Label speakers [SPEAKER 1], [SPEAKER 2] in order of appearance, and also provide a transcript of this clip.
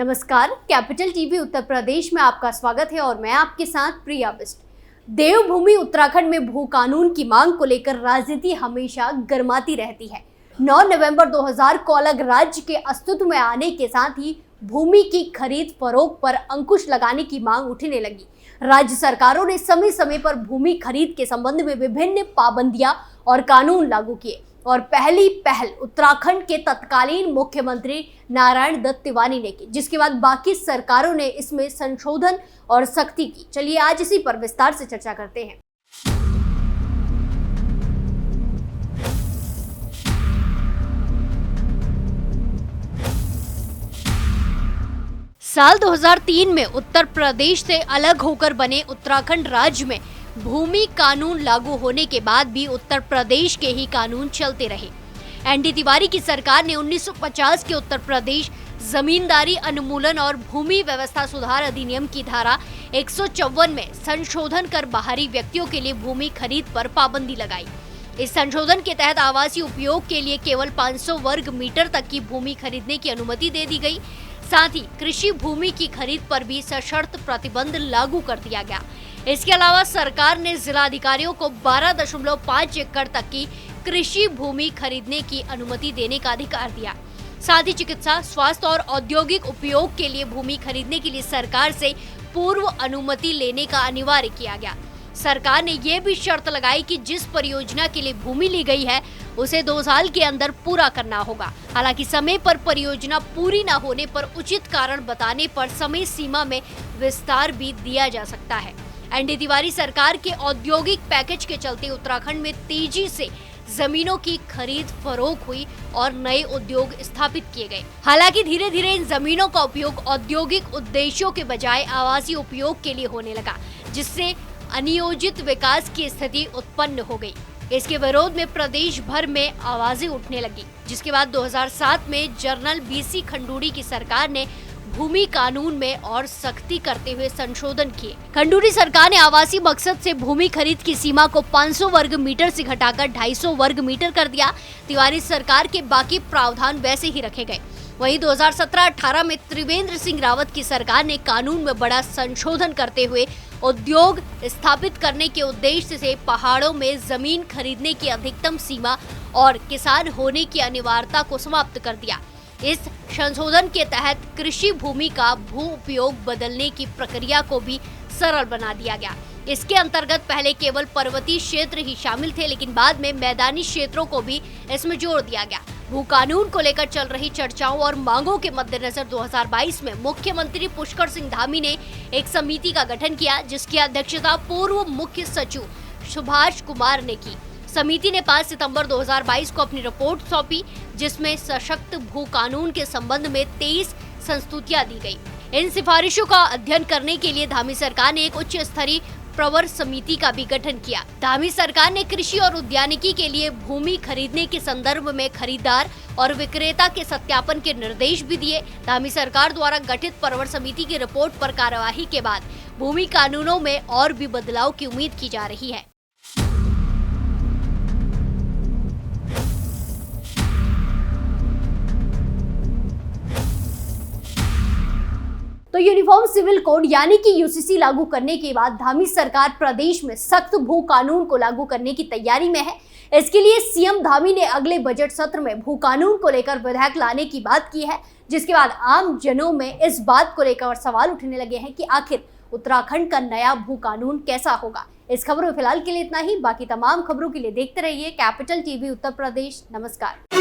[SPEAKER 1] नमस्कार, capital TV Uttar Pradesh में आपका स्वागत है और मैं आपके साथ प्रिया बिस्ट। देवभूमि उत्तराखंड में भू कानून की मांग को लेकर राजनीति हमेशा गर्माती रहती है। 9 नवंबर 2000 को अलग राज्य के अस्तित्व में आने के साथ ही भूमि की खरीद फरोख्त पर अंकुश लगाने की मांग उठने लगी। राज्य सरकारों ने समय समय पर भूमि खरीद के संबंध में विभिन्न पाबंदियां और कानून लागू किए और पहली पहल उत्तराखंड के तत्कालीन मुख्यमंत्री नारायण दत्त तिवारी ने की, जिसके बाद बाकी सरकारों ने इसमें संशोधन और सख्ती की। चलिए आज इसी पर विस्तार से चर्चा करते हैं। साल 2003 में उत्तर प्रदेश से अलग होकर बने उत्तराखंड राज्य में भूमि कानून लागू होने के बाद भी उत्तर प्रदेश के ही कानून चलते रहे। एनडी तिवारी की सरकार ने 1950 के उत्तर प्रदेश जमींदारी अनुमूलन और भूमि व्यवस्था सुधार अधिनियम की धारा 154 में संशोधन कर बाहरी व्यक्तियों के लिए भूमि खरीद पर पाबंदी लगाई। इस संशोधन के तहत आवासीय उपयोग के लिए केवल 500 वर्ग मीटर तक की भूमि खरीदने की अनुमति दे दी गई। साथ ही कृषि भूमि की खरीद पर भी सशर्त प्रतिबंध लागू कर दिया गया। इसके अलावा सरकार ने जिलाधिकारियों को 12.5 एकड़ तक की कृषि भूमि खरीदने की अनुमति देने का अधिकार दिया। साथ ही चिकित्सा, स्वास्थ्य और औद्योगिक उपयोग के लिए भूमि खरीदने के लिए सरकार से पूर्व अनुमति लेने का अनिवार्य किया गया। सरकार ने यह भी शर्त लगाई कि जिस परियोजना के लिए भूमि ली गई है उसे 2 साल के अंदर पूरा करना होगा। हालांकि समय पर परियोजना पूरी न होने पर उचित कारण बताने पर समय सीमा में विस्तार भी दिया जा सकता है। एनडी तिवारी सरकार के औद्योगिक पैकेज के चलते उत्तराखंड में तेजी से जमीनों की खरीद फरोख्त हुई और नए उद्योग स्थापित किए गए। हालांकि धीरे धीरे इन जमीनों का उपयोग औद्योगिक उद्देश्यों के बजाय आवासीय उपयोग के लिए होने लगा, जिससे अनियोजित विकास की स्थिति उत्पन्न हो गई। इसके विरोध में प्रदेश भर में आवाजें उठने लगी, जिसके बाद 2007 में जनरल बीसी खंडूड़ी की सरकार ने भूमि कानून में और सख्ती करते हुए संशोधन किए। खंडूड़ी सरकार ने आवासीय मकसद से भूमि खरीद की सीमा को 500 वर्ग मीटर से घटाकर 250 वर्ग मीटर कर दिया। तिवारी सरकार के बाकी प्रावधान वैसे ही रखे गए। वहीं 2017-18 में त्रिवेंद्र सिंह रावत की सरकार ने कानून में बड़ा संशोधन करते हुए उद्योग स्थापित करने के उद्देश्य से पहाड़ों में जमीन खरीदने की अधिकतम सीमा और किसान होने की अनिवार्यता को समाप्त कर दिया। इस संशोधन के तहत कृषि भूमि का भू उपयोग बदलने की प्रक्रिया को भी सरल बना दिया गया। इसके अंतर्गत पहले केवल पर्वतीय क्षेत्र ही शामिल थे, लेकिन बाद में मैदानी क्षेत्रों को भी इसमें जोड़ दिया गया। भू कानून को लेकर चल रही चर्चाओं और मांगों के मद्देनजर 2022 में मुख्यमंत्री पुष्कर सिंह धामी ने एक समिति का गठन किया, जिसकी अध्यक्षता पूर्व मुख्य सचिव सुभाष कुमार ने की। समिति ने 5 सितंबर 2022 को अपनी रिपोर्ट सौंपी, जिसमें सशक्त भू कानून के संबंध में 23 संस्तुतियां दी गई। इन सिफारिशों का अध्ययन करने के लिए धामी सरकार ने एक उच्च स्तरीय प्रवर समिति का भी गठन किया। धामी सरकार ने कृषि और उद्यानिकी के लिए भूमि खरीदने के संदर्भ में खरीदार और विक्रेता के सत्यापन के निर्देश भी दिए। धामी सरकार द्वारा गठित प्रवर समिति की रिपोर्ट पर कार्यवाही के बाद भूमि कानूनों में और भी बदलाव की उम्मीद की जा रही है। तो यूनिफॉर्म सिविल कोड यानी कि यूसीसी लागू करने के बाद धामी सरकार प्रदेश में सख्त भू कानून को लागू करने की तैयारी में है। इसके लिए सीएम धामी ने अगले बजट सत्र में भू कानून को लेकर विधेयक लाने की बात की है, जिसके बाद आम जनों में इस बात को लेकर सवाल उठने लगे हैं कि आखिर उत्तराखंड का नया भू कानून कैसा होगा। इस खबर में फिलहाल के लिए इतना ही। बाकी तमाम खबरों के लिए देखते रहिए कैपिटल टीवी उत्तर प्रदेश। नमस्कार।